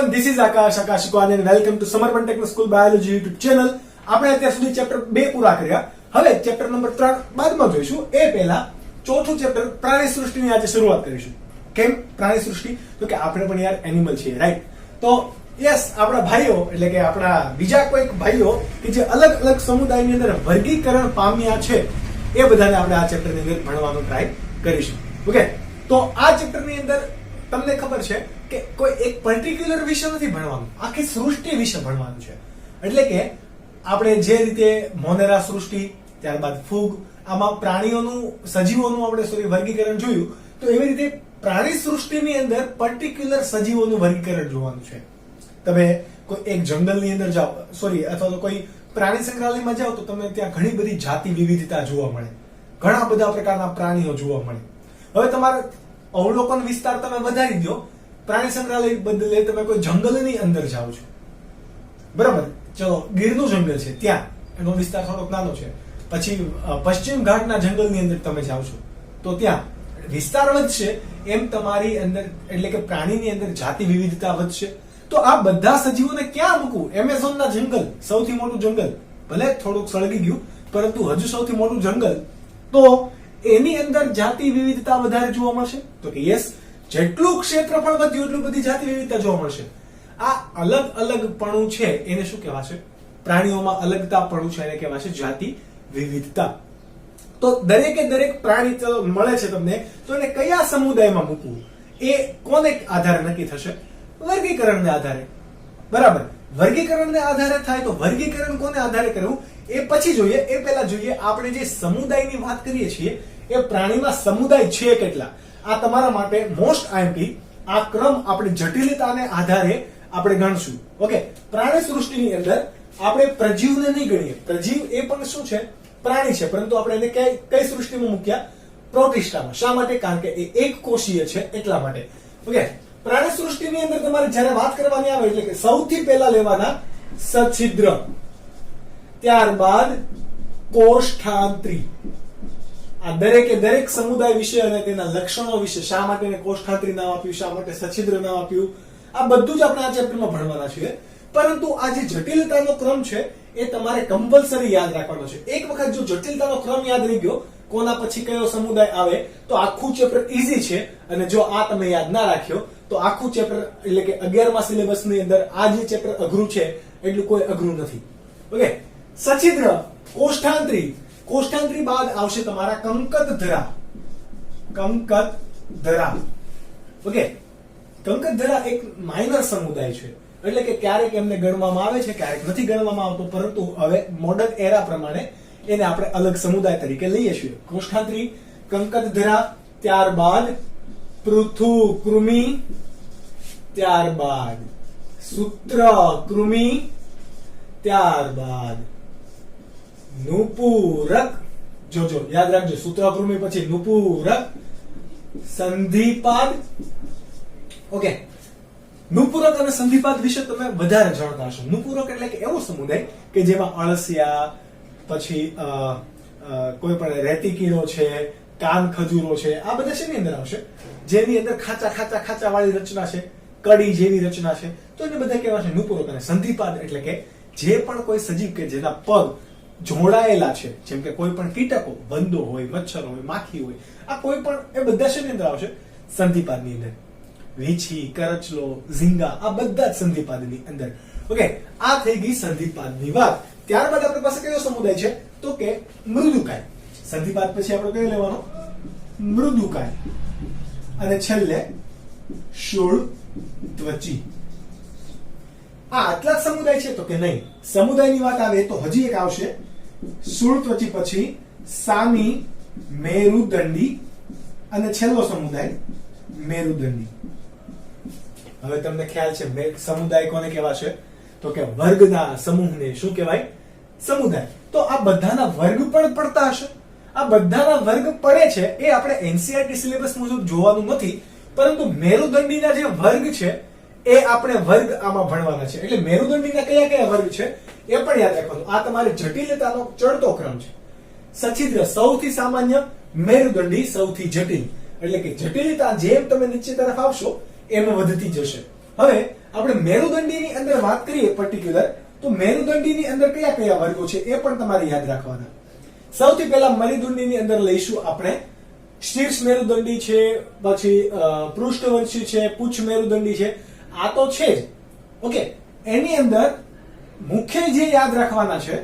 everyone, this is Akash Kwan and welcome to Samarpan Techno School Biology YouTube channel. આપણે અત્યાર સુધી chapter 2 પૂરા કર્યા. હવે ચેપ્ટર નંબર 3 બાદમાં જોઈશું. એ પહેલા ચોથું ચેપ્ટર પ્રાણી સૃષ્ટિની આજે શરૂઆત કરીશું. કેમ પ્રાણી સૃષ્ટિ? તો કે આપણે પણ યાર એનિમલ છીએ, રાઈટ? તો યસ, આપણા ભાઈઓ એટલે કે આપણા બીજા કોઈક ભાઈઓ કે જે અલગ અલગ સમુદાયની અંદર વર્ગીકરણ પામ્યા છે એ બધાને આપણે આ ચેપ્ટરની અંદર ભણવાનો ટ્રાય કરીશું. ઓકે, તો આ ચેપ્ટરની અંદર તમને ખબર છે કે કોઈ એક પર્ટિક્યુલર વિષય નથી ભણવાનું, આખી સૃષ્ટિ વિશે ભણવાનું છે. એટલે કે આપણે જે રીતે મોનેરા સૃષ્ટિ, ત્યારબાદ ફૂગ, આમાં પ્રાણીઓનું સજીવોનું આપણે વર્ગીકરણ જોયું, તો એવી રીતે પ્રાણી સૃષ્ટિની અંદર પર્ટિક્યુલર સજીવોનું વર્ગીકરણ જોવાનું છે. તમે કોઈ એક જંગલની અંદર જાઓ, અથવા તો કોઈ પ્રાણી સંગ્રહાલયમાં જાઓ તો તમને ત્યાં ઘણી બધી જાતિ વિવિધતા જોવા મળે, ઘણા બધા પ્રકારના પ્રાણીઓ જોવા મળે. હવે તમારે અવલોકન વિસ્તાર તમે વધારી દો, પ્રાણી સંગ્રહાલય બદલે તમે કોઈ જંગલની અંદર જાઓ છો, બરાબર? ચલો, ગીરનું જંગલ છે, ત્યાં એનો વિસ્તાર થોડોક નાનો છે. પછી પશ્ચિમ ઘાટના જંગલની અંદર તમે જાઓ છો તો ત્યાં વિસ્તાર વધશે, એમ તમારી અંદર એટલે કે પ્રાણીની અંદર જાતિ વિવિધતા વધશે. તો આ બધા સજીવોને ક્યાં મૂકવું? એમેઝોનના જંગલ, સૌથી મોટું જંગલ, ભલે થોડુંક સળગી ગયું પરંતુ હજુ સૌથી મોટું જંગલ, તો એની અંદર જાતિ વિવિધતા વધારે જોવા મળશે. તો કે યસ, જેટલું ક્ષેત્રફળ વધ્યું એટલું બધી જાતિ વિવિધતા જોવા મળશે. આ અલગ અલગપણું છે એને શું કહેવાશે? પ્રાણીઓમાં અલગતાપણું છે એને કહેવાશે જાતિ વિવિધતા. તો દરેકે દરેક પ્રાણી મળે છે તમને, તો એને કયા સમુદાયમાં મૂકવું એ કોને આધારે નક્કી થશે? વર્ગીકરણને આધારે, બરાબર? વર્ગીકરણને આધારે થાય તો વર્ગીકરણ કોને આધારે કરવું એ પછી જોઈએ. એ પહેલા જોઈએ આપણે જે સમુદાયની વાત કરીએ છીએ એ પ્રાણીમાં સમુદાય છે કેટલા. આ તમારા માટે મોસ્ટ આઈએમપી. આ ક્રમ આપણે જટિલતાને આધારે આપણે ગણશું. ઓકે, પ્રાણી સૃષ્ટિની અંદર આપણે પ્રજીવને નહીં ગણીએ. પ્રજીવ એ પણ શું છે? પ્રાણી છે, પરંતુ આપણે એને કઈ સૃષ્ટિમાં મૂક્યા? પ્રોટિસ્ટામાં. શા માટે? કારણ કે એ એક કોષીય છે એટલા માટે. ઓકે, પ્રાણી સૃષ્ટિની અંદર તમારે જ્યારે વાત કરવાની આવે એટલે કે સૌથી પહેલા લેવાના સછિદ્ર, ત્યારબાદ કોષ્ઠાંત્રી. આ દરેકે દરેક સમુદાય વિશે અને તેના લક્ષણો વિશે, શા માટે એને કોષ્ઠાંત્રી નામ આપ્યું, શા માટે સછિદ્ર નામ આપ્યું, આ બધું જ આપણે આ ચેપ્ટરમાં ભણવાના છીએ. પરંતુ આ જે જટિલતાનો ક્રમ છે એ તમારે કમ્પલસરી યાદ રાખવાનો છે. એક વખત જો જટિલતાનો ક્રમ યાદ રહી ગયો, કોના પછી કયો સમુદાય આવે, તો આખું ચેપ્ટર ઈઝી છે. અને જો આ તમે યાદ ના રાખ્યો તો આખું ચેપ્ટર એટલે કે 11મા સિલેબસની અંદર આ જે ચેપ્ટર અઘરું છે એટલું કોઈ અઘરું નથી. ઓકે, સછિદ્ર, કોષ્ઠાંત્રી, કોષ્ઠાંત્રી બાદ આવશે તમારા કંકતધરા. કંકતધરા, ઓકે, કંકતધરા એક માઇનર સમુદાય છે. એટલે કે ક્યારેક એમને ગણવામાં આવે છે, ક્યારેક નથી ગણવામાં આવતો, પરંતુ હવે મોડર્ન એરા પ્રમાણે એને આપણે અલગ સમુદાય તરીકે લઈએ છીએ. કોષ્ઠાંત્રી, કંકતધરા, ત્યારબાદ પૃથુકૃમિ, ત્યારબાદ સૂત્રકૃમિ, ત્યારબાદ નુપુરક. જોજો, યાદ રાખજો, સૂત્રકૃમિ પછી નુપુરક, સંધિપાદ. ઓકે, નુપુરક અને સંધિપાદ વિશે તમે વધારે જાણતા હશો. નુપુરક એટલે કે એવો સમુદાય કે જેમાં અળસિયા, પછી કોઈ પણ રેતી કીડો છે, કાન ખજૂરો છે, આ બધા શેની અંદર આવશે? જેની અંદર ખાચા વાળી રચના છે, કડી જેવી રચના છે, તો એને બધા કહેવાશે નુપુરક. અને સંધિપાદ એટલે કે જે પણ કોઈ સજીવ કે જેના પગ જોડાયેલા છે, જેમ કે કોઈ પણ કીટકો, વંદો હોય, મચ્છર હોય, માખી હોય, આ કોઈ પણ એ બધા શેની અંદર આવશે? સંધિપાદની અંદર. વીછી, કરચલો, ઝીંગા, આ બધા જ સંધિપાદની અંદર. ઓકે, આ થઈ ગઈ સંધિપાદની વાત. ત્યારબાદ આપણી પાસે કયો સમુદાય છે? તો કે મૃદુકાય. સંધિપાદ પછી આપણે કયો લેવાનો? મૃદુકાય. અને છેલ્લે શૂળત્વચી. આ આટલા જ સમુદાય છે? તો કે નહીં. સમુદાયની વાત આવે તો હજી એક આવશે. શૂળત્વચી પછી સામી, મેરુદંડી અને છેલ્લો સમુદાય મેરુદંડી. હવે તમને ખ્યાલ છે સમુદાય કોને કહેવાશે? તો કે વર્ગના સમૂહને શું કહેવાય? સમુદાય. તો આ બધાના વર્ગ પણ પડતા હશે. આ બધાના વર્ગ પડે છે એ આપણે એનસીઈઆરટી સિલેબસ મુજબ જોવાનું નથી, પરંતુ મેરુદંડીના જે વર્ગ છે એ આપણે વર્ગ આમાં ભણવાના છે. એટલે મેરુદંડીના કયા કયા વર્ગ છે એ પણ યાદ રાખવાનું. આ તમારી જટિલતાનો ચડતો ક્રમ છે. સછિદ્ર સૌથી સામાન્ય, મેરુદંડી સૌથી જટિલ. એટલે કે જટિલતા જેમ તમે નીચે તરફ આવશો એમ વધતી જશે. હવે આપણે મેરુદંડીની અંદર વાત કરીએ પર્ટિક્યુલર, તો મેરુદંડીની અંદર કયા કયા વર્ગો છે એ પણ તમારે યાદ રાખવાના. સૌથી પહેલા મેરુદંડીની અંદર લઈશું આપણે શીર્ષ મેરુદંડી છે, પછી પૃષ્ઠવંશી છે, પુચ્છ મેરુદંડી છે, આ તો છે જ. ઓકે, એની અંદર મુખ્ય જે યાદ રાખવાના છે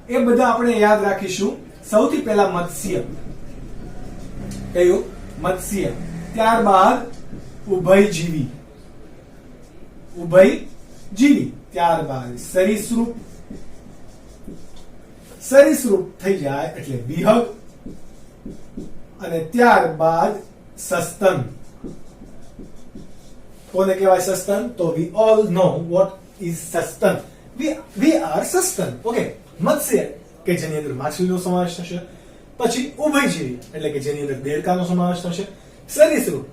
એ બધા આપણે યાદ રાખીશું. સૌથી પહેલા મત્સ્ય, કયું? મત્સ્ય. ત્યારબાદ ઉભયજીવી, ઉભયજીવી. ત્યારબાદ સરીસૃપ, સરીસૃપ થઈ જાય એટલે વિહગ, અને ત્યારબાદ સસ્તન. કોને કહેવાય સસ્તન? તો we all know what is સસ્તન. વી આર સસ્તન. ઓકે, મત્સ્ય કે જેની અંદર માછલીનો સમાવેશ થશે, પછી ઉભયજીવી એટલે કે જેની અંદર દેડકાનો સમાવેશ થશે, સરીસૃપ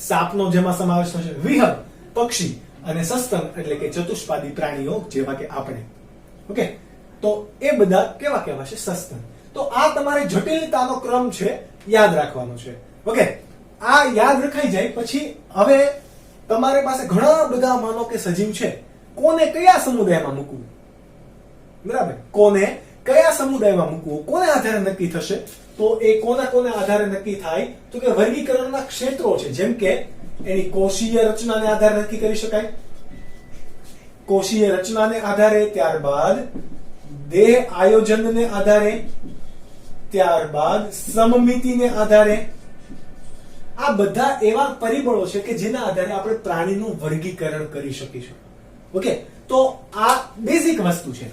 સાપનો જેમાં સમાવેશ થશે, વિહગ પક્ષી, અને સસ્તન એટલે કે ચતુષ્પાદી પ્રાણીઓ જેવા કે આપણે. ઓકે, તો એ બધા કેવા કહેવાશે? સસ્તન. તો આ તમારે જટિલતાનો ક્રમ છે, યાદ રાખવાનો છે. ઓકે, આ યાદ રખાઈ જાય પછી હવે તમારી પાસે ઘણા બધા માનો કે સજીવ છે, કોને કયા સમુદાયમાં મૂકવું? બરાબર, કોને કયા સમુદાયમાં મૂકવું, કોને આધારે નક્કી થશે? તો એ કોના કોને આધારે નક્કી થાય? તો કે વર્ગીકરણના ક્ષેત્રો છે. જેમ કે એની કોષીય રચનાને આધારે નક્કી કરી શકાય, કોષીય રચનાને આધારે, ત્યારબાદ દેહ આયોજનને આધારે, ત્યારબાદ સમમિતિને આધારે. આ બધા એવા પરિબળો છે કે જેના આધારે આપણે પ્રાણીનું વર્ગીકરણ કરી શકીશું. ઓકે, તો આ બેઝિક વસ્તુ છે.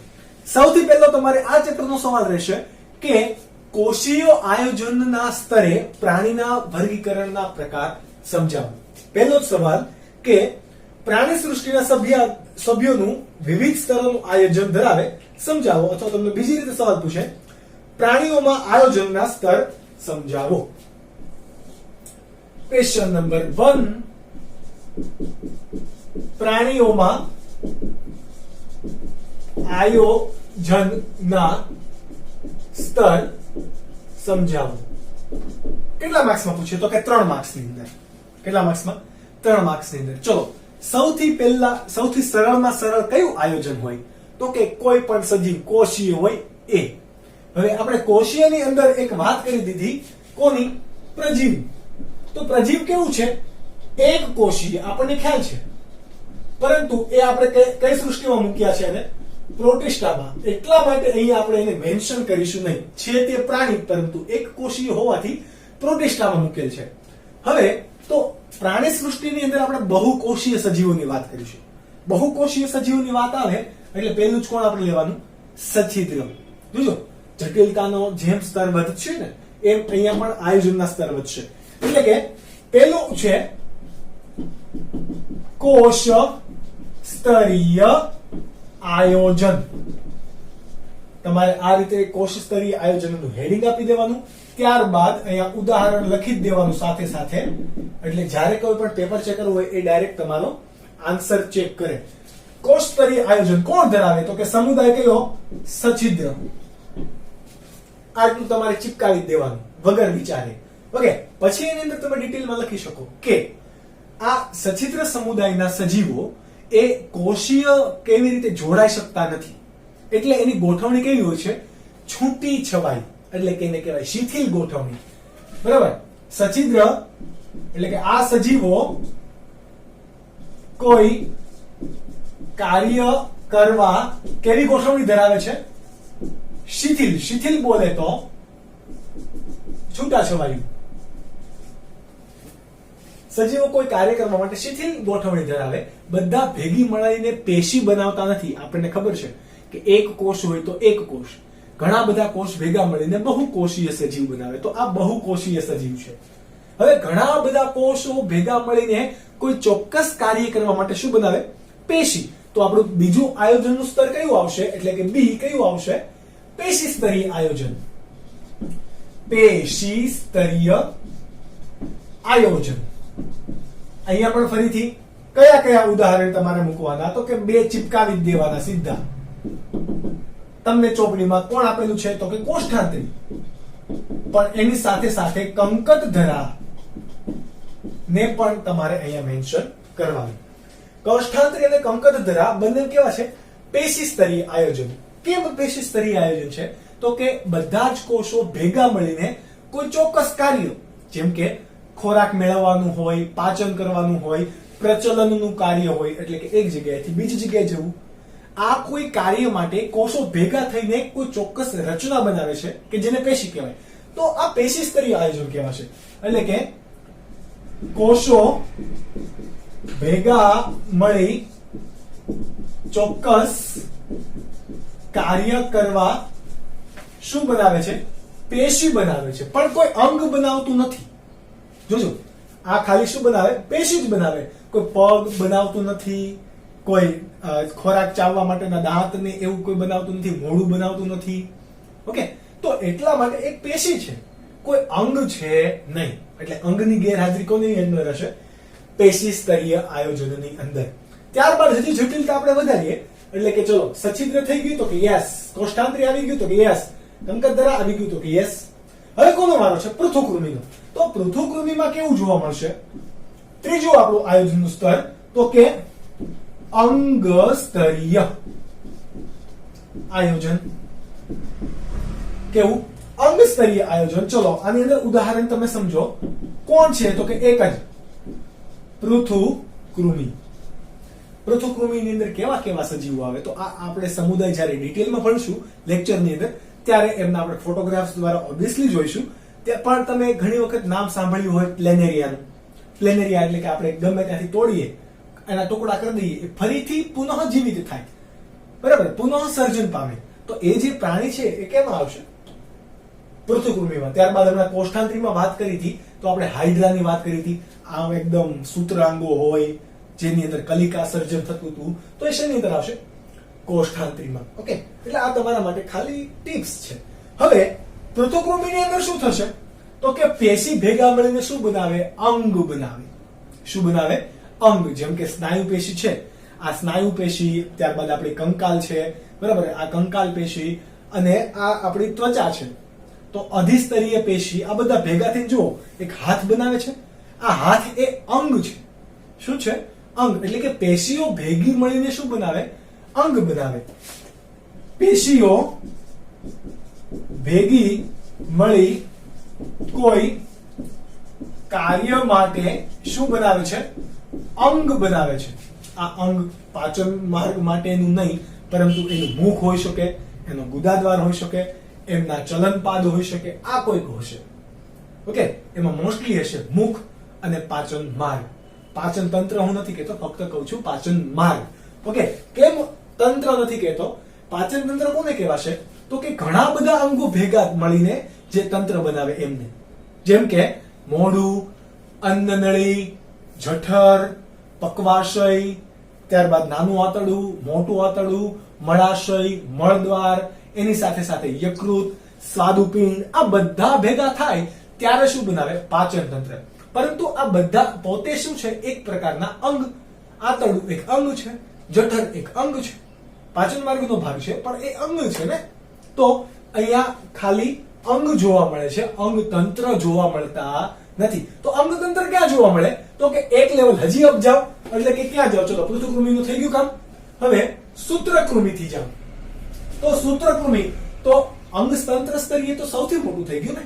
સૌથી પહેલો તમારે આ ચેપ્ટરનો સવાલ રહેશે કે કોષીય આયોજનના સ્તરે પ્રાણીના વર્ગીકરણના પ્રકાર સમજાવો. પહેલો જ સવાલ કે પ્રાણી સૃષ્ટિના સભ્યોનું વિવિધ સ્તરોનું આયોજન ધરાવે, સમજાવો. અથવા તમને બીજી રીતે સવાલ પૂછે, પ્રાણીઓમાં આયોજનના સ્તર સમજાવો. ક્વેશ્ચન નંબર 1, પ્રાણીઓમાં આયોજનના સ્તર સમજાવો. કેટલા માર્ક્સમાં પૂછે? તો કે 3 માર્ક્સની અંદર. કેટલા માર્ક્સમાં? 3 માર્ક્સની અંદર. ચલો, સૌથી પહેલા સૌથી સરળમાં સરળ કયું આયોજન હોય? તો કે કોઈ પણ સજીવ કોષીય હોય એ. હવે આપણે કોષીયની અંદર એક વાત કરી દીધી, કોની? પ્રજીવ. તો પ્રજીવ કેવું છે? એક કોષીય, આપણને ખ્યાલ છે, પરંતુ એ આપણે કઈ સૃષ્ટિમાં મૂક્યા છે? એને પ્રોટિસ્ટામાં. એટલા માટે અહીંયા આપણે એને મેન્શન કરીશું નહીં. છે તે પ્રાણી, પરંતુ એક કોષીય હોવાથી પ્રોટિસ્ટામાં મૂકેલ છે. હવે તો પ્રાણી સૃષ્ટિની અંદર આપણે બહુકોષીય સજીવોની વાત કરીશું. બહુકોષીય સજીવોની વાત આવે એટલે પહેલું જ કોણ આપણે લેવાનું? સછિદ્ર. જોજો, જટિલતાનો જેમ સ્તર વધશે ને એમ અહીંયા પણ આયોજનના સ્તર વધશે. એટલે કે પહેલું છે કોષ સ્તરીય આયોજન. તમારે આ રીતે કોષ સ્તરીય આયોજનનું હેડિંગ આપી દેવાનું. ત્યારબાદ અહીંયા ઉદાહરણ લખી જ દેવાનું સાથે સાથે, એટલે જ્યારે કોઈ પણ પેપર ચેકર હોય એ ડાયરેક્ટ તમારો આન્સર ચેક કરે. કોષ સ્તરીય આયોજન કોણ ધરાવે? તો કે સમુદાય કયો? સછિદ્ર. આટલું તમારે ચિપકાવી દેવાનું વગર વિચારે. ઓકે, પછી એની અંદર તમે ડિટેલમાં લખી શકો કે આ સછિદ્ર સમુદાયના સજીવો એ કોષીય કેવી રીતે જોડાઈ શકતા નથી, એટલે એની ગોઠવણી કેવી હોય છે? છૂટી છવાઈ, એટલે કે એને કહેવાય શિથિલ ગોઠવણી. બરાબર, સછિદ્ર એટલે કે આ સજીવો કોઈ કાર્ય કરવા કેવી ગોઠવણી ધરાવે છે? શિથિલ. શિથિલ બોલે તો છૂટા છવાયું. સજીવો કોઈ કાર્ય કરવા માટે શિથિલ ગોઠવણી ધરાવે. બધા ભેગી મળીને પેશી બનાવતા નથી. આપણને ખબર છે કે એક કોષ હોય તો એક કોષ, ઘણા બધા કોષ ભેગા મળીને બહુકોષીય સજીવ બનાવે. તો આ બહુકોષીય સજીવ છે. હવે ઘણા બધા કોષો ભેગા મળીને કોઈ ચોક્કસ કાર્ય કરવા માટે શું બનાવે? પેશી. તો આપણું બીજું આયોજનનું સ્તર કયું આવશે? એટલે કે બી કયું આવશે? પેશી સ્તરીય આયોજન. પેશી સ્તરીય આયોજન. અહીંયા પણ ફરીથી કયા કયા ઉદાહરણ તમારે મૂકવાના? તો કે 2 ચિપકાવી દેવાના સીધા. તમને ચોપડીમાં કોણ આપેલું છે? તો કે કોષ્ઠાંતરી. પણ એની સાથે સાથે કંકતધરા ને પણ તમારે અહીંયા મેન્શન કરવાનું. કૌષ્ઠાંત્રી અને કંકતધરા બંને કેવા છે? પેશી સ્તરીય આયોજન. કેમ પેશી સ્તરીય આયોજન છે? તો કે બધા જ કોષો ભેગા મળીને કોઈ ચોક્કસ કાર્ય, જેમ કે ખોરાક મેળવવાનું હોય, પાચન કરવાનું હોય, પ્રચલનનું કાર્ય હોય, એટલે કે એક જગ્યાએથી બીજી જગ્યાએ જવું, આ કોઈ કાર્ય માટે કોષો ભેગા થઈને કોઈ ચોક્કસ રચના બનાવે છે કે જેને પેશી કહેવાય. તો આ પેશી સ્તરીય આયોજન કહેવાશે. એટલે કે કોષો ભેગા મળી ચોક્કસ કાર્ય કરવા શું બનાવે છે? પેશી બનાવે છે. પણ કોઈ અંગ બનાવતું નથી. જોજો, આ ખાલી શું બનાવે? પેશી જ બનાવે. કોઈ પગ બનાવતું નથી, કોઈ ખોરાક ચાવવા માટેના દાંત ને એવું કોઈ બનાવતું નથી, મોઢું બનાવતું નથી. ઓકે, તો એટલા માટે એક પેશી છે, કોઈ અંગ છે નહીં. એટલે અંગની ગેરહાજરી કોની અંદર હશે? પેશી સ્તરીય આયોજનની અંદર. ત્યારબાદ હજી જટિલતા આપણે વધારીએ. એટલે કે ચલો, સછિદ્ર થઈ ગયું તો કે યસ, કોષ્ઠાંત્રી આવી ગયું તો કે યસ, કંકતધરા આવી ગયું તો કે યસ. હવે કોનો વારો છે? પૃથુકૃમિનો. તો પૃથુકૃમિમાં કેવું જોવા મળશે? ત્રીજું આપણું આયોજનનું સ્તર તો કે અંગ સ્તરીય આયોજન. કેવું? અંગ સ્તરીય આયોજન. ચલો, આની અંદર ઉદાહરણ તમે સમજો. કોણ છે? તો કે એક જ પૃથુકૃમિ. પૃથુકૃમિની અંદર કેવા કેવા સજીવો આવે? તો આ આપણે સમુદાય જ્યારે ડિટેલમાં ભણશું લેક્ચરની અંદર, ત્યારે એમના આપણે ફોટોગ્રાફ્સ દ્વારા ઓબ્વિયસલી જોઈશું. તે પણ તમે ઘણી વખત નામ સાંભળ્યું હોય પ્લેનેરિયાનું. પ્લેનેરિયા એટલે કે આપણે ગમે ત્યાંથી તોડીએ, એના ટુકડા કરી દઈએ, એ ફરીથી પુનઃ જીવિત થાય, બરાબર, પુનઃ સર્જન પામે. તો એ જે પ્રાણી છે એ કેમાં આવશે? પૃથુકૃમિમાં. ત્યારબાદ હમણાં કોષ્ઠાંત્રીમાં વાત કરી હતી, તો આપણે હાઇડ્રાની વાત કરી હતી. આમ એકદમ સૂત્રાંગો હોય, જેની અંદર કલિકા સર્જન થતું હતું, તો એ શેની અંદર આવશે? કોષ્ઠાંત્રીમાં. ઓકે, એટલે આ તમારા માટે ખાલી ટિપ્સ છે. હવે પૃથુકૃમિની અંદર શું થશે? તો કે પેશી ભેગા મળીને શું બનાવે? અંગ બનાવે. શું બનાવે? અંગ. જેમ કે સ્નાયુ પેશી છે, આ સ્નાયુ પેશી, ત્યારબાદ આપણી કંકાલ છે, બરાબર, આ કંકાલ પેશી, અને આ આપણી ત્વચા છે. તો અધિસ્તરીય પેશી, આ બધા ભેગા થઈને જુઓ એક હાથ બનાવે છે. આ હાથ એ અંગ છે. શું છે? અંગ. એટલે કે પેશીઓ ભેગી મળીને શું બનાવે? અંગ બનાવે. પેશીઓ ભેગી મળી કોઈ કાર્ય માટે શું બનાવે છે? અંગ બનાવે છે. આ અંગ પાચન માર્ગ માટેનું નહીં, પરંતુ એનું મુખ હોઈ શકે, એનો ગુદાદ્વાર હોઈ શકે, એમના ચલનપાદ હોઈ શકે, આ કોઈક હશે. ઓકે, એમાં મોસ્ટલી હશે મુખ અને પાચન માર્ગ. પાચન તંત્ર હું નથી કહેતો, ફક્ત કહું છું પાચન માર્ગ. ઓકે, કેમ તંત્ર નથી કહેતો? પાચન તંત્ર કોને કહેવાશે? તો કે ઘણા બધા અંગો ભેગા મળીને જે તંત્ર બનાવે એમને. જેમ કે મોઢું, અન્નનળી, જઠર, પક્વાશય, ત્યારબાદ નાનું આંતરડું, મોટું આંતરડું, મળાશય, મળદ્વાર, એની સાથે સાથે યકૃત, સ્વાદુપિંડ, આ બધા ભેગા થાય ત્યારે શું બનાવે? પાચન તંત્ર. પરંતુ આ બધા પોતે શું છે? એક પ્રકારના અંગ. આંતરડું એક અંગ છે, જઠર એક અંગ છે, પાચન માર્ગનો ભાગ છે, પણ એ અંગ છે ને. તો અહીંયા ખાલી અંગ જોવા મળે છે, અંગ તંત્ર જોવા મળતા નથી. તો અંગ તંત્ર ક્યાં જોવા મળે? તો કે એક લેવલ હજી અપ જાઓ, એટલે કે ક્યાં જાઓ? ચલો, પૃથુકૃમિનું થઈ ગયું કામ. હવે સૂત્રકૃમિથી જાઓ. તો સૂત્રકૃમિ તો અંગ તંત્ર સ્તરીય તો સૌથી મોટું થઈ ગયું ને.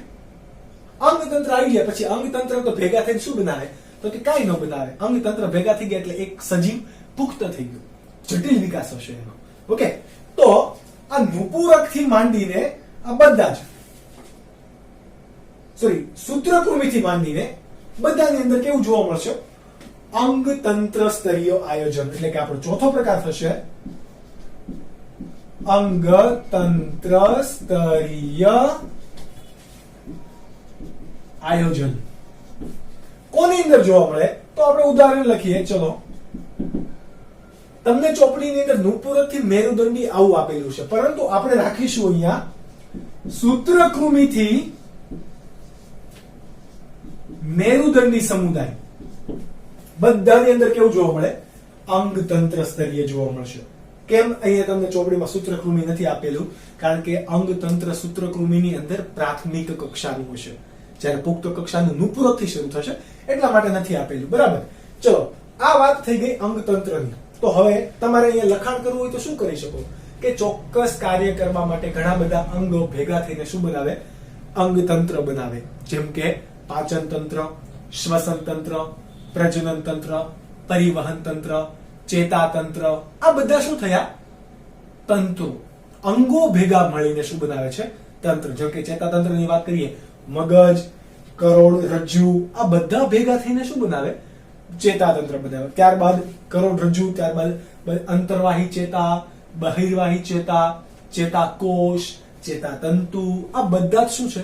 અંગ તંત્ર આવી ગયા પછી અંગ તંત્ર તો ભેગા થઈને શું બનાવે? તો કે કાંઈ ન બનાવે. અંગ તંત્ર ભેગા થઈ ગયા એટલે એક સજીવ પુખ્ત થઈ ગયું, જટિલ વિકાસ હશે એનો. ઓકે, તો આ નુપુરક થી માંડીને આ બધા જ સૂત્રકૃમિથી માંડીને બધાની અંદર કેવું જોવા મળશે? અંગ તંત્ર સ્તરીય આયોજન. એટલે કે આપણો ચોથો પ્રકાર થશે અંગ તંત્ર સ્તરીય આયોજન. કોની અંદર જોવા મળે? તો આપણે ઉદાહરણ લખીએ. ચલો, તમને ચોપડીની અંદર નુપુરક થી મેરુદંડી આવું આપેલું છે, પરંતુ આપણે રાખીશું અહીંયા સૂત્રકૃમિથી મેરુદંડી સમુદાય. બધાની અંદર કેવું જોવા મળે? અંગ તંત્ર સ્તરીય જોવા મળશે. કેમ અહીંયા તમને ચોપડીમાં સૂત્રકૃમિ નથી આપેલું? કારણ કે અંગ તંત્ર સૂત્રકૃમિની અંદર પ્રાથમિક કક્ષાનું હશે, જ્યારે પુખ્ત કક્ષાનું નુપુરક થી શરૂ થશે, એટલા માટે નથી આપેલું. બરાબર. ચલો, આ વાત થઈ ગઈ અંગતંત્રની. તો હવે તમારે અહીંયા લખાણ કરવું હોય તો શું કરી શકો કે ચોક્કસ કાર્ય કરવા માટે ઘણા બધા અંગો ભેગા થઈને શું બનાવે? અંગતંત્ર બનાવે. જેમ કે પાચન તંત્ર, શ્વસન તંત્ર, પ્રજનન તંત્ર, પરિવહન તંત્ર, ચેતાતંત્ર. આ બધા શું થયા? તંત્રો. અંગો ભેગા મળીને શું બનાવે છે? તંત્ર. જેમ કે ચેતાતંત્રની વાત કરીએ, મગજ, કરોડરજ્જુ, આ બધા ભેગા થઈને શું બનાવે? ચેતાતંત્ર બનાવે. ત્યારબાદ કરોડરજ્જુ, ત્યારબાદ અંતર્વાહી ચેતા, બહિર્વાહી ચેતા, ચેતાકોષ, ચેતાતંતુ. આ બધા જ શું છે?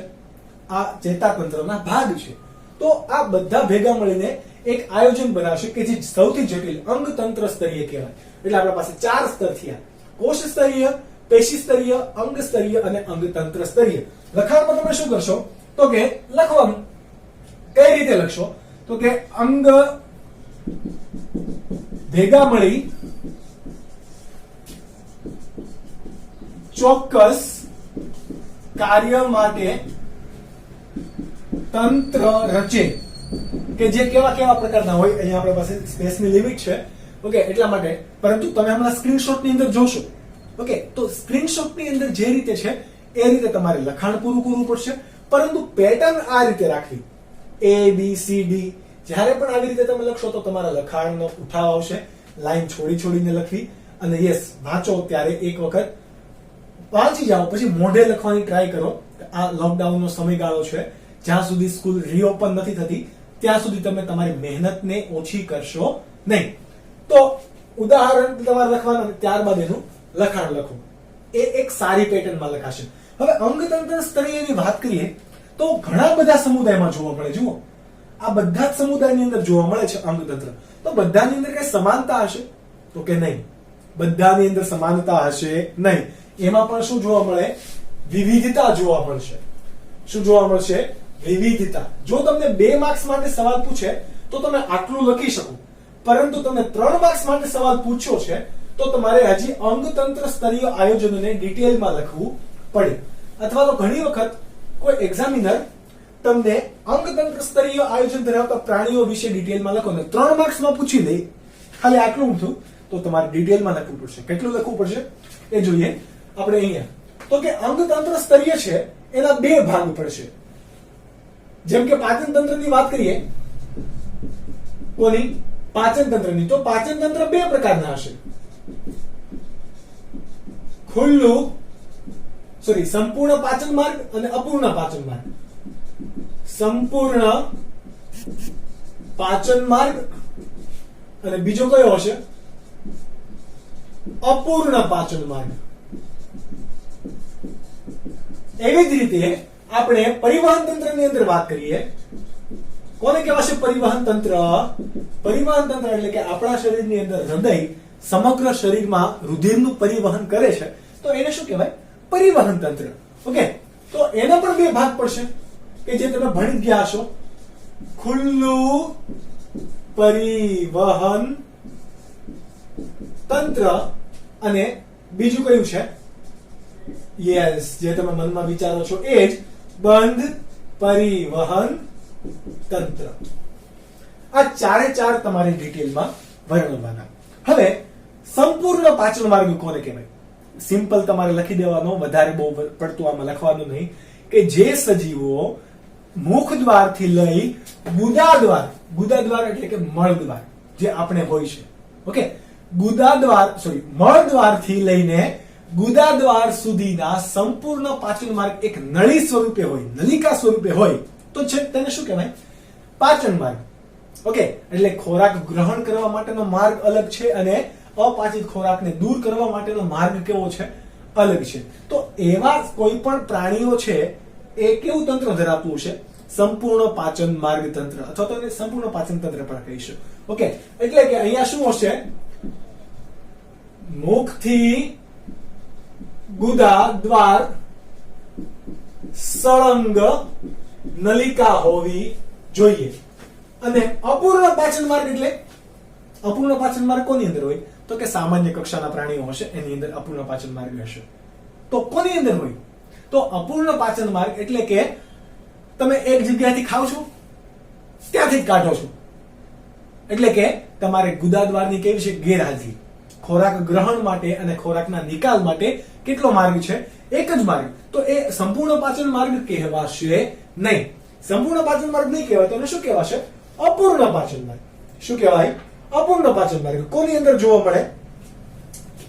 આ ચેતાતંત્રના ભાગ છે. તો આ બધા ભેગા મળીને એક આયોજન બનાવશે કે જે સૌથી જટિલ અંગતંત્ર સ્તરીય કહેવાય. એટલે આપણા પાસે 4 સ્તર થયા: કોષ સ્તરીય, પેશી સ્તરીય, અંગ સ્તરીય અને અંગતંત્ર સ્તરીય. લખાણમાં તમે શું કરશો તો કે લખવાનું કઈ રીતે લખશો તો કે અંગ ભેગા મળી ચોક્કસ કાર્ય માટે તંત્ર રચે. કે જે કેવા કેવા પ્રકારના હોય, અહીંયા આપણી પાસે સ્પેસની લિમિટ છે, ઓકે, એટલા માટે. પરંતુ તમે હમણાં સ્ક્રીનશોટની અંદર જોશો, ઓકે, તો સ્ક્રીનશોટની અંદર જે રીતે છે એ રીતે તમારે લખાણ પૂરું કરવું પડશે. પરંતુ પેટર્ન આ રીતે રાખવી, ABCD. જ્યારે પણ આવી રીતે તમે લખશો તો તમારા લખાણનો ઉઠાવ આવશે, લાઈન છોડીને લખવી. અને યસ, વાંચો ત્યારે એક વખત વાંચી જાઓ, પછી મોઢે લખવાની ટ્રાય કરો. આ લોકડાઉનનો સમયગાળો છે, જ્યાં સુધી સ્કૂલ રીઓપન નથી થતી ત્યાં સુધી તમે તમારી મહેનતને ઓછી કરશો નહીં. તો ઉદાહરણ તમારે લખવાનું, ત્યારબાદ એનું લખાણ લખો. એ એક સારી પેટર્નમાં લખાશે. હવે અંગતંત્ર સ્તરીયની વાત કરીએ તો ઘણા બધા સમુદાયમાં જોવા મળે. જુઓ, આ બધા જ સમુદાયની અંદર જોવા મળે છે અંગતંત્ર. તો બધાની અંદર કઈ સમાનતા હશે તો કે નહીં? બધાની અંદર સમાનતા હશે નહીં. એમાં પણ શું જોવા મળે? વિવિધતા જોવા મળશે. શું જોવા મળશે? વિવિધતા. જો તમને 2 માર્ક્સ માટે સવાલ પૂછે તો તમે આટલું લખી શકો, પરંતુ તમને 3 માર્ક્સ માટે સવાલ પૂછ્યો છે તો તમારે હજી અંગતંત્ર સ્તરીય આયોજનને ડિટેલમાં લખવું પડે. અથવા તો ઘણી વખત કોઈ એક્ઝામિનર તમને અંગતંત્ર સ્તરીય આયોજન ધરાવતા પ્રાણીઓ વિશે ડિટેલમાં લખો ને 3 માર્ક્સમાં પૂછી લે ખાલી આટલું ઊંધું, તો તમારે ડિટેલમાં લખવું પડશે. કેટલું લખવું પડશે એ જોઈએ આપણે અહીંયા. તો કે અંગતંત્ર સ્તરીય છે એના 2 ભાગ પડશે. જેમ કે પાચન તંત્રની વાત કરીએ, કોની? પાચન તંત્રની. તો પાચન તંત્ર 2 પ્રકારના હશે: સંપૂર્ણ પાચન માર્ગ અને અપૂર્ણ પાચન માર્ગ. સંપૂર્ણ પાચન માર્ગ અને બીજો કયો હશે? અપૂર્ણ પાચન માર્ગ. એવી જ રીતે આપણે પરિવહન તંત્રની અંદર વાત કરીએ. કોને કહેવાશે પરિવહન તંત્ર? પરિવહન તંત્ર એટલે કે આપણા શરીરની અંદર હૃદય સમગ્ર શરીરમાં રુધિરનું પરિવહન કરે છે, તો એને શું કહેવાય? પરિવહન તંત્ર. ઓકે, તો એના પણ 2 ભાગ પડશે કે જે તમે ભણી ગયા હશો: ખુલ્લું પરિવહન તંત્ર અને બીજું કયું છે? યસ, જે તમે મનમાં વિચારો છો એ જ બંધ પરિવહન તંત્ર. આ 4 તમારે ડિટેલમાં વર્ણવવાના. હવે સંપૂર્ણ પાચન માર્ગ કોને કહેવાય? સિમ્પલ તમારે લખી દેવાનો, વધારે બહુ પડતું આમાં લખવાનું નહીં. કે જે સજીવો મુખ દ્વારથી લઈ ગુદાદ્વાર એટલે કે મળદ્વાર જે આપણે હોય છે, ઓકે, મળદ્વારથી લઈને ગુદાદ્વાર સુધીના સંપૂર્ણ પાચન માર્ગ એક નળી સ્વરૂપે હોય, નલિકા સ્વરૂપે હોય તો છે તેને શું કહેવાય? પાચન માર્ગ. ઓકે, એટલે ખોરાક ગ્રહણ કરવા માટેનો માર્ગ અલગ છે અને અપાચિત ખોરાકને દૂર કરવા માટેનો માર્ગ કેવો છે? અલગ છે. તો એવા કોઈ પણ પ્રાણીઓ છે એ કેવું તંત્ર ધરાવતું છે? સંપૂર્ણ પાચન માર્ગ તંત્ર, અથવા તો એને સંપૂર્ણ પાચન તંત્ર પણ કહીશું. ઓકે, એટલે કે અહીંયા શું હશે? મુખથી ગુદાદ્વાર સળંગ નલિકા હોવી જોઈએ. અને અપૂર્ણ પાચન માર્ગ એટલે અપૂર્ણ પાચન માર્ગ કોની અંદર હોય? તો કે સામાન્ય કક્ષાના પ્રાણીઓ હશે એની અંદર અપૂર્ણ પાચન માર્ગ હશે. તો કોની અંદર હોય? તો અપૂર્ણ પાચન માર્ગ એટલે કે તમે એક જગ્યાએથી ખાવ છો ત્યાંથી જ કાઢો છો, એટલે કે તમારે ગુદાદ્વારની કેવી છે ગેરહાજરી. ખોરાક ગ્રહણ માટે અને ખોરાકના નિકાલ માટે કેટલો માર્ગ છે? એક જ માર્ગ. તો એ સંપૂર્ણ પાચન માર્ગ કહેવાશે નહીં. સંપૂર્ણ પાચન માર્ગ નહીં કહેવાય તો એને શું કહેવાશે? અપૂર્ણ પાચન માર્ગ. શું કહેવાય? અપૂર્ણ પાચન માર્ગ. કોની અંદર જોવા મળે?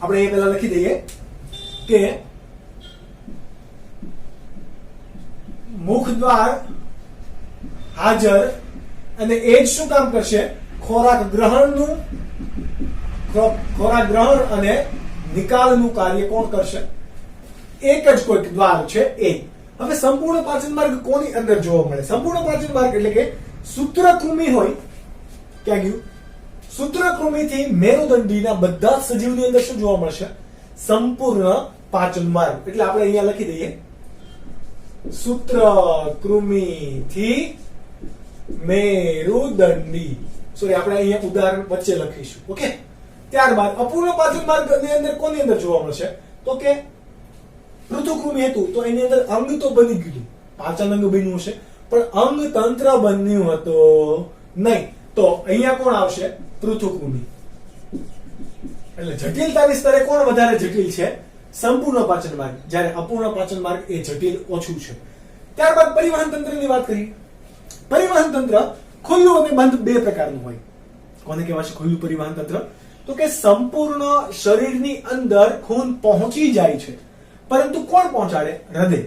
આપણે એ પહેલા લખી દઈએ કે મુખ દ્વાર હાજર અને એ જ શું કામ કરશે? ખોરાક ગ્રહણ અને નિકાલનું કાર્ય કોણ કરશે? એક જ કોઈ દ્વાર છે એ. હવે સંપૂર્ણ પાચન માર્ગ કોની અંદર જોવા મળે? સંપૂર્ણ પાચન માર્ગ એટલે કે સૂત્રકૃમિ હોય. ક્યાં ગયું? સૂત્રકૃમિથી મેરુદંડીના બધા જ સજીવની અંદર શું જોવા મળશે? સંપૂર્ણ પાચન માર્ગ. એટલે આપણે અહીંયા લખી દઈએ સૂત્રકૃમિથી મેરુદંડી. સોરી, આપણે અહીંયા ઉદાહરણ વચ્ચે લખીશું. ઓકે. ત્યારબાદ અપૂર્ણ પાચન માર્ગની અંદર કોની અંદર જોવા મળશે? તો કે પૃથુકૃમિ હતું તો એની અંદર અંગ તો બની ગયું, પાચન અંગ બન્યું હશે, પણ અંગ તંત્ર બન્યું હતું નહીં. તો અહીંયા કોણ આવશે? પૃથુકૃમિ. એટલે જટિલતાની સ્તરે કોણ વધારે જટિલ છે? સંપૂર્ણ પાચન માર્ગ. જ્યારે અપૂર્ણ પાચન માર્ગ એ જટિલ ઓછું છે. ત્યારબાદ પરિવહન તંત્રની વાત કરીએ. પરિવહન તંત્ર ખુલ્લું અને બંધ બે પ્રકારનું હોય. કોને કહેવાશે ખુલ્લું પરિવહન તંત્ર? તો કે સંપૂર્ણ શરીરની અંદર ખૂન પહોંચી જાય છે, પરંતુ કોણ પહોંચાડે? હૃદય.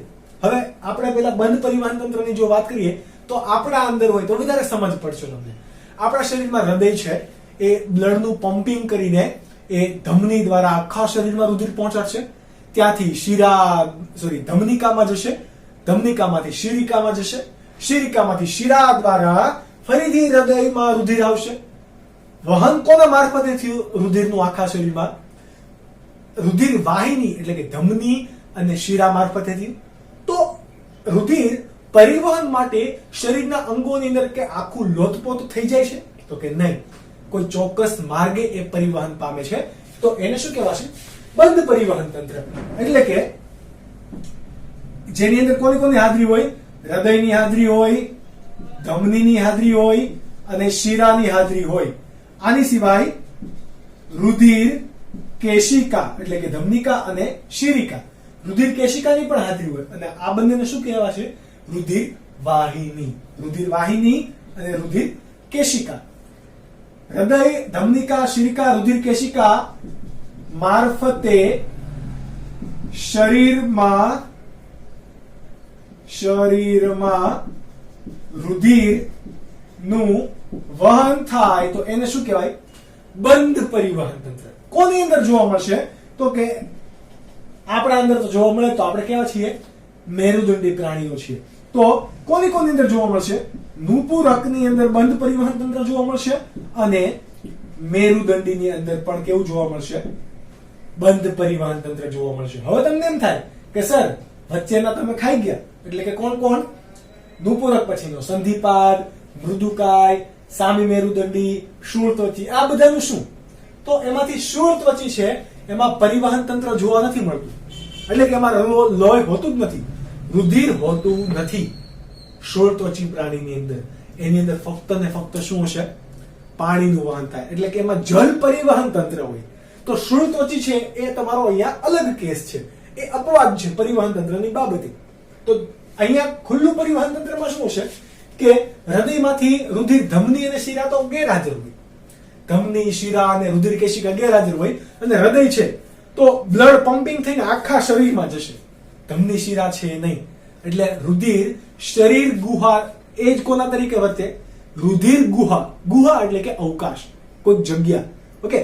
હવે આપણે પેલા બંધ પરિવહન તંત્રની જો વાત કરીએ તો આપણા અંદર હોય તો વધારે સમજ પડશે તમને. આપણા શરીરમાં હૃદય છે, એ બ્લડનું પમ્પિંગ કરીને એ ધમની દ્વારા આખા શરીરમાં રુધિર પહોંચાડશે. ત્યાંથી ધમનિકામાં જશે, ધમનિકામાંથી શિરિકામાં જશે, શિરિકામાંથી શિરા દ્વારા ફરીથી હૃદયમાં રુધિર આવશે. વહન કોના મારફતે થયું રુધિરનું આખા શરીરમાં? રુધિર વાહિની એટલે કે ધમની અને શિરા મારફતે થયું. તો રુધિર પરિવહન માટે શરીરના અંગોની અંદર કે આખું લોથપોથ થઈ જાય છે? તો કે નહીં. કોઈ ચોક્કસ માર્ગે એ પરિવહન પામે છે. તો એને શું કહેવાશે? બંધ પરિવહન તંત્ર. એટલે કે જેની અંદર કોની હાજરી હોય? હૃદયની હાજરી હોય, ધમનીની હાજરી હોય અને શિરાની હાજરી હોય. આની સિવાય રુધિર કેશિકા એટલે કે ધમનિકા અને શિરિકા, રુધિર કેશિકાની પણ હાજરી હોય. અને આ બંનેને શું કહેવાશે? રુધિર વાહિની. રુધિર વાહિની અને રુધિર કેશિકા. હૃદય, ધમનિકા, શિરિકા, રુધિર કેશિકા મારફતે શરીરમાં રુધિરનું વહન થાય તો એને શું કહેવાય? બંધ પરિવહન તંત્ર. કોની અંદર જોવા મળશે? તો કે આપણા અંદર તો જોવા મળે તો આપણે કેવા છીએ? મેરુદંડી પ્રાણીઓ છીએ. તો કોની અંદર જોવા મળશે? નુપુરકની અંદર બંધ પરિવહન તંત્ર જોવા મળશે અને મેરુદંડીની અંદર પણ કેવું જોવા મળશે? બંધ પરિવહન તંત્ર જોવા મળશે. હવે તમને એમ થાય કે સર વચ્ચેના તમે ખાઈ ગયા, એટલે કે કોણ? નુપુરક પછીનો સંધિપાદ, મૃદુકાય, સામી મેરુદંડી, શૂળત્વચી, આ બધાનું શું? તો એમાંથી શૂળત્વચી છે એમાં પરિવહન તંત્ર જોવા નથી મળતું. એટલે કે એમાં લોહી હોતું જ નથી, રુધિર હોતું નથી. શૂળત્વચી પ્રાણીની અંદર એની અંદર ફક્ત ને ફક્ત શું હશે? પાણીનું વહન થાય. એટલે કે એમાં જળ પરિવહન તંત્ર હોય. તો શૂળત્વચી છે એ તમારો અહીંયા અલગ કેસ છે, એ અપવાદ છે પરિવહન તંત્રની બાબતે. તો અહીંયા ખુલ્લું પરિવહન તંત્રમાં શું છે કે હૃદયમાંથી રુધિર ધમની અને શિરા તો ગેરહાજર હોય. ધમની, શિરા અને રુધિર કેશિકા ગેરહાજર હોય અને હૃદય છે તો બ્લડ પમ્પિંગ થઈને આખા શરીરમાં જશે, ધમની શિરા છે નહીં. એટલે રુધિર શરીર ગુહા એ જ કોના તરીકે વર્તે? રુધિર ગુહા. ગુહા એટલે કે અવકાશ, કોઈ જગ્યા. ઓકે.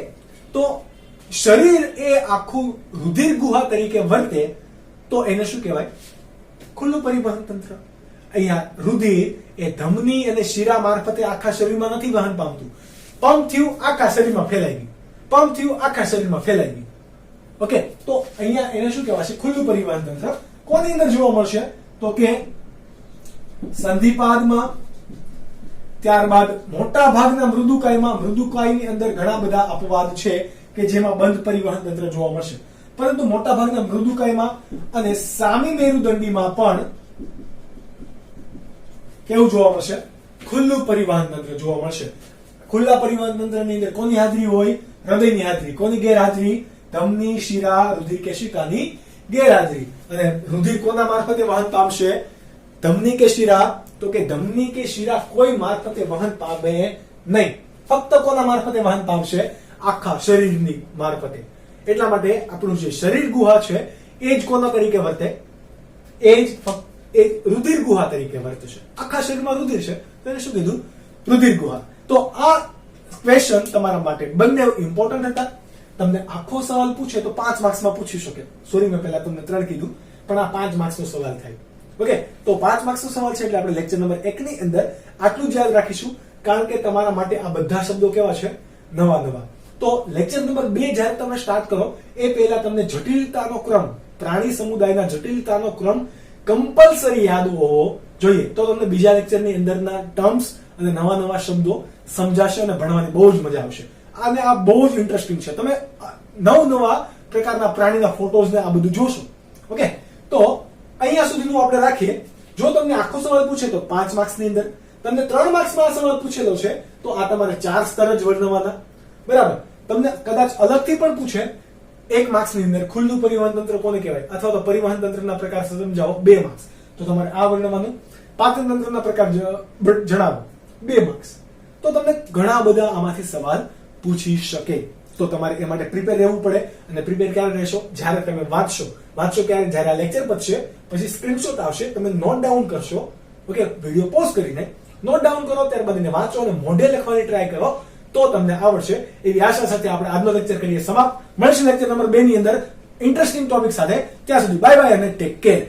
તો શરીર એ આખું રુધિર ગુહા તરીકે વર્તે તો એને શું કહેવાય? ખુલ્લું પરિવહન તંત્ર. અહીંયા રુધિર એ ધમની અને શિરા મારફતે આખા શરીરમાં નથી વહન પામતું. પંપ થયું આખા શરીરમાં ફેલાઈ ગયું, પંપ થયું આખા શરીરમાં ફેલાઈ ગયું. ઓકે. તો અહીંયા એને શું કહેવાશે? ખુલ્લું પરિવહન તંત્ર. કોની અંદર જોવા મળશે? તો કે સંધિપાદમાં, ત્યારબાદ મોટા ભાગના મૃદુકાયમાં. મૃદુકાયની અંદર ઘણા બધા અપવાદ છે કે જેમાં બંધ પરિવહન તંત્ર જોવા મળશે, પરંતુ મોટા ભાગના મૃદુકાયમાં અને સામી મેરુદંડીમાં પણ કેવું જોવા મળશે? ખુલ્લું પરિવહન તંત્ર જોવા મળશે. ખુલ્લા પરિવહન તંત્રની અંદર કોની હાજરી હોય? હૃદયની હાજરી. કોની ગેરહાજરી? ધમની, શિરા, રુધિર કેશિકાની ગેરહાજરી. અને રુધિર કોના મારફતે વહન પામશે? ધમની કે શિરા? તો કે ધમની કે શિરા કોઈ મારફતે વહન પામે નહીં. ફક્ત કોના મારફતે વહન પામશે? આખા શરીરની મારફતે. એટલા માટે આપણું જે શરીર ગુહા છે એ જ કોના તરીકે વર્તે? એ રુધિર ગુહા તરીકે વર્તશે. આખા શરીરમાં રુધિર છે તો એને શું કીધું? રુધિર ગુહા. તો આ ક્વેશ્ચન તમારા માટે બંને ઇમ્પોર્ટન્ટ હતા. તમને આખો સવાલ પૂછે તો 5 માર્ક્સમાં પૂછી શકે. સોરી, મેં પહેલા તમને 3 કીધું, પણ આ 5 માર્ક્સનો સવાલ થાય. ઓકે, તો 5 માર્ક્સનો સવાલ છે એટલે આપણે લેક્ચર નંબર 1 ની અંદર આટલું જ યાદ રાખીશું, કારણ કે તમારા માટે આ બધા શબ્દો કેવા છે? નવા. તો લેક્ચર નંબર 2 જ્યારે તમે સ્ટાર્ટ કરો એ પહેલા તમને જટિલતાનો ક્રમ, પ્રાણી સમુદાયના જટિલતાનો ક્રમ કમ્પલસરી યાદ હોવો જોઈએ. તો તમને બીજા લેક્ચરની અંદરના ટર્મ્સ અને નવા શબ્દો સમજાશે અને ભણવાની બહુ જ મજા આવશે. અને આ બહુ જ ઇન્ટરેસ્ટિંગ છે. તમે નવા પ્રકારના પ્રાણીના ફોટોઝ ને આ બધું જોશો. ઓકે, તો અહીંયા સુધીનું આપણે રાખીએ. જો તમને આખો સવાલ પૂછે તો 5 માર્ક્સની અંદર, તમને 3 માર્ક્સમાં આ સવાલ પૂછેલો છે તો આ તમારે 4 સ્તર જ વર્ણવવાના. બરાબર. તમને કદાચ અલગથી પણ પૂછે 1 માર્ક્સની અંદર ખુલ્લું પરિવહન તંત્ર કોને કહેવાય અથવા તો પરિવહન તંત્રના પ્રકાર સમજાવો 2 માર્ક્સ, તો તમારે આ વર્ણવવાનું. પાચન તંત્રના પ્રકાર જણાવો 2 માર્ક્સ. તો તમને ઘણા બધા આમાંથી સવાલ પૂછી શકે. તો તમારે એ માટે પ્રિપેર રહેવું પડે. અને પ્રિપેર ક્યારે રહેશો? જ્યારે તમે વાંચશો ક્યારે? જ્યારે આ લેક્ચર પતશે પછી સ્ક્રીનશોટ આવશે, તમે નોટ ડાઉન કરશો. ઓકે, વિડીયો પોઝ કરીને નોટ ડાઉન કરો, ત્યારબાદ એને વાંચો અને મોઢે લખવાની ટ્રાય કરો, તો તમને આવડશે. એવી આશા સાથે આપણે આજનો લેક્ચર કરીએ સમાપ્ત. મળીશું લેક્ચર નંબર 2 ની અંદર ઇન્ટરેસ્ટિંગ ટોપિક સાથે. ત્યાં સુધી બાય બાય અને ટેક કેર.